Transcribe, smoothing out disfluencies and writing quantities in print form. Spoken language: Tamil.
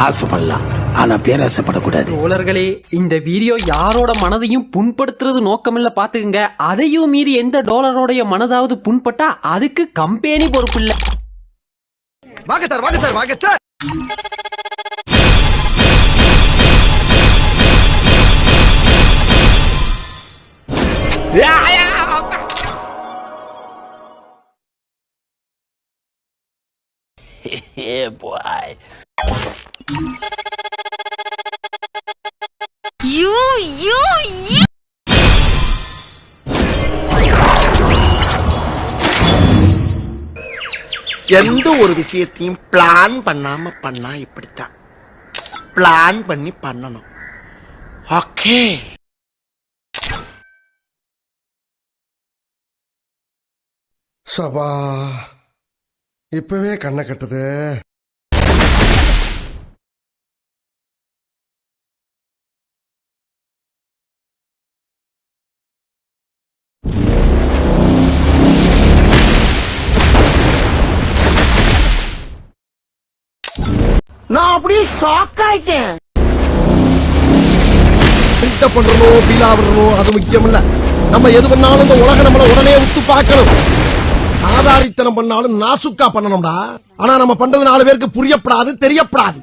ஆசைப்படலாம், ஆனா பேராசைப்படக்கூடாது. தோழர்களே, இந்த வீடியோ யாரோட மனதையும் புண்படுத்துறது நோக்கமில்ல பாத்துக்குங்க. அதையும் மீறி எந்த டாலரோடைய மனதாவது புண்பட்டா அதுக்கு கம்பெனி பொறுப்பு இல்ல. வாங்க சார், வாங்க சார், வாங்க சார். Yeah, boy. You. எந்த ஒரு விஷயத்தையும் பிளான் பண்ணாம பண்ணா இப்படித்தான். பிளான் பண்ணி பண்ணணும். ஓகே. சபா, இப்பவே கண்ணை கட்டுது. நான் அப்படியே ஷாக் ஆயிட்டேன். பண்றணும், பீலா விடணும், அது முக்கியம் இல்ல. நம்ம எது பண்ணாலும் இந்த உலகம் நம்மள உடனே உத்து பார்க்கணும். ஆதாரித்தனம் பண்ணாலும் நாசுக்கா பண்ணணும்டா. ஆனா நம்ம பண்றது 4 பேருக்கு புரியப்படாது, தெரியப்படாது.